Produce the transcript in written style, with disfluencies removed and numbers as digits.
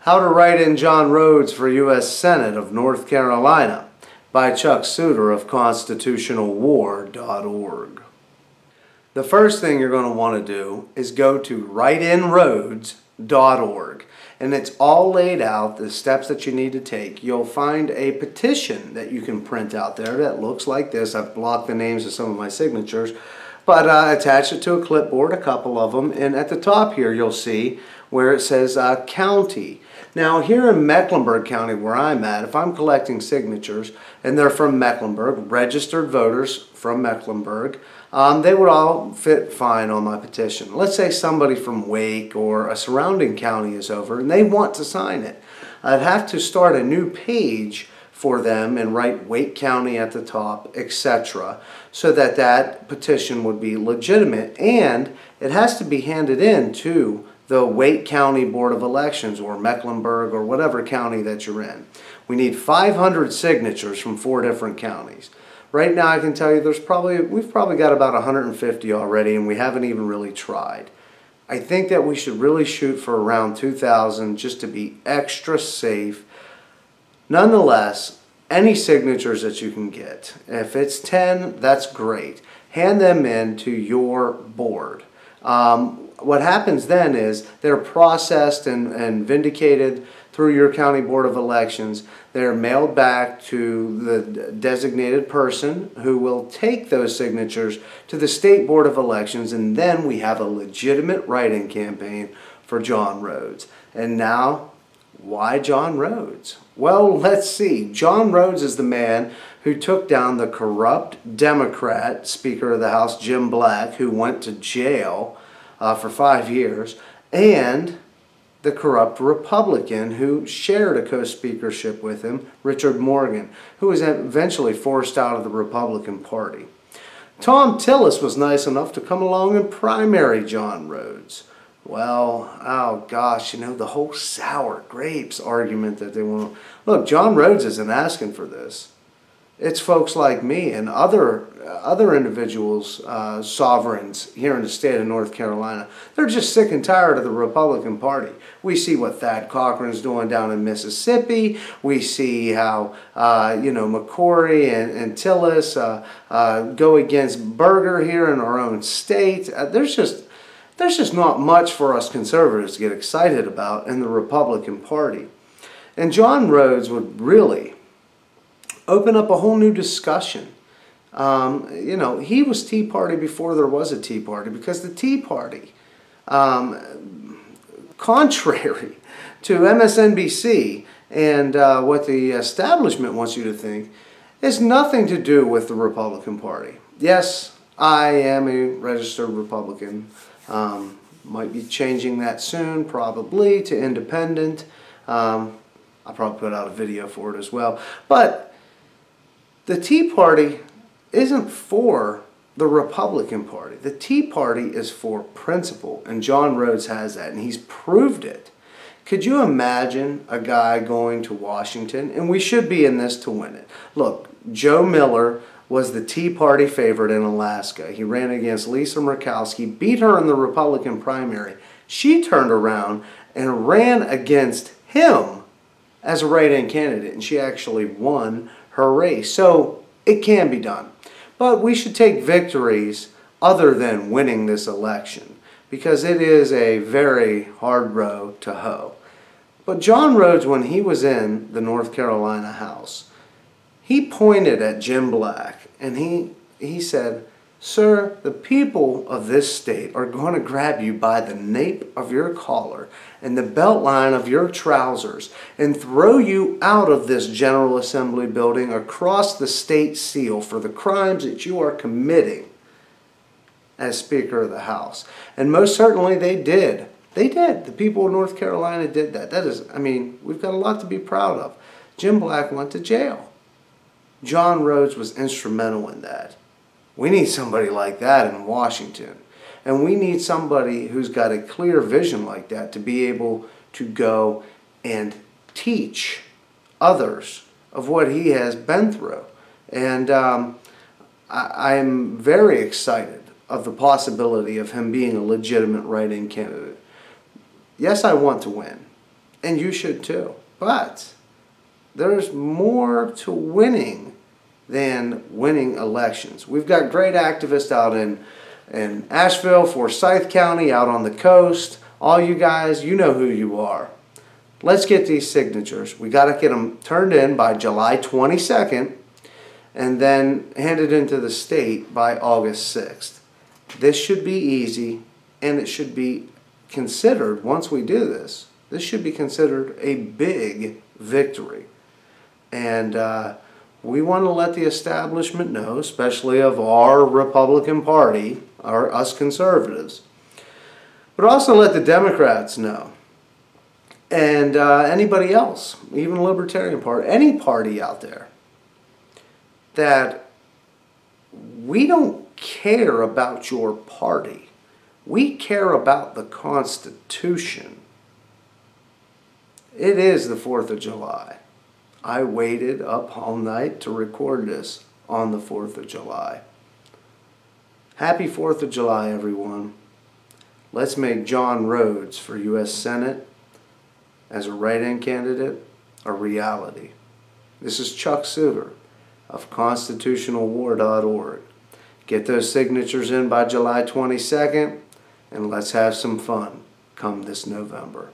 How to Write in John Rhodes for U.S. Senate of North Carolina by Chuck Suter of constitutionalwar.org. The first thing you're going to want to do is go to writeinrhodes.org, and it's all laid out, the steps that you need to take. You'll find a petition that you can print out there that looks like this. I've blocked the names of some of my signatures, but attach it to a clipboard, a couple of them, and at the top here you'll see where it says county. Now here in Mecklenburg County where I'm at, if I'm collecting signatures and they're from Mecklenburg, registered voters from Mecklenburg, they would all fit fine on my petition. Let's say somebody from Wake or a surrounding county is over and they want to sign it. I'd have to start a new page for them and write Wake County at the top, etc., so that that petition would be legitimate, and it has to be handed in to the Wake County Board of Elections or Mecklenburg or whatever county that you're in. We need 500 signatures from 4 different counties. Right now I can tell you we've probably got about 150 already, and we haven't even really tried. I think that we should really shoot for around 2,000 just to be extra safe. Nonetheless, any signatures that you can get, if it's 10, that's great. Hand them in to your board. What happens then is they're processed and vindicated through your county board of elections. They're mailed back to the designated person who will take those signatures to the state board of elections, and then we have a legitimate write-in campaign for John Rhodes. And now, why John Rhodes? Well, let's see. John Rhodes is the man who took down the corrupt Democrat Speaker of the House, Jim Black, who went to jail for 5 years, and the corrupt Republican who shared a co-speakership with him, Richard Morgan, who was eventually forced out of the Republican Party. Tom Tillis was nice enough to come along and primary John Rhodes. Well, oh gosh, you know, the whole sour grapes argument that they want. Look, John Rhodes isn't asking for this. It's folks like me and other individuals, sovereigns here in the state of North Carolina. They're just sick and tired of the Republican Party. We see what Thad Cochran's doing down in Mississippi. We see how McCory and Tillis go against Berger here in our own state. There's just not much for us conservatives to get excited about in the Republican Party. And John Rhodes would really open up a whole new discussion. He was Tea Party before there was a Tea Party, because the Tea Party, contrary to MSNBC and what the establishment wants you to think, has nothing to do with the Republican Party. Yes, I am a registered Republican. Might be changing that soon, probably, to independent. I'll probably put out a video for it as well. But the Tea Party isn't for the Republican Party. The Tea Party is for principle, and John Rhodes has that, and he's proved it. Could you imagine a guy going to Washington, and we should be in this to win it. Look, Joe Miller was the Tea Party favorite in Alaska. He ran against Lisa Murkowski, beat her in the Republican primary. She turned around and ran against him as a write-in candidate, and she actually won her race. So it can be done. But we should take victories other than winning this election, because it is a very hard row to hoe. But John Rhodes, when he was in the North Carolina House, he pointed at Jim Black and he said, "Sir, the people of this state are going to grab you by the nape of your collar and the belt line of your trousers and throw you out of this General Assembly building across the state seal for the crimes that you are committing as Speaker of the House." And most certainly they did. They did. The people of North Carolina did that. That is, I mean, we've got a lot to be proud of. Jim Black went to jail. John Rhodes was instrumental in that. We need somebody like that in Washington. And we need somebody who's got a clear vision like that to be able to go and teach others of what he has been through. And I'm very excited of the possibility of him being a legitimate write-in candidate. Yes, I want to win. And you should too. But there's more to winning than winning elections. We've got great activists out in Asheville, Forsyth County, out on the coast. All you guys, you know who you are. Let's get these signatures. We got to get them turned in by July 22nd and then handed into the state by August 6th. This should be easy, and it should be considered, once we do this, this should be considered a big victory. And we want to let the establishment know, especially of our Republican Party, us conservatives, but also let the Democrats know. And anybody else, even Libertarian Party, any party out there, that we don't care about your party. We care about the Constitution. It is the 4th of July. I waited up all night to record this on the 4th of July. Happy 4th of July, everyone. Let's make John Rhodes for U.S. Senate as a write-in candidate a reality. This is Chuck Suter of constitutionalwar.org. Get those signatures in by July 22nd, and let's have some fun come this November.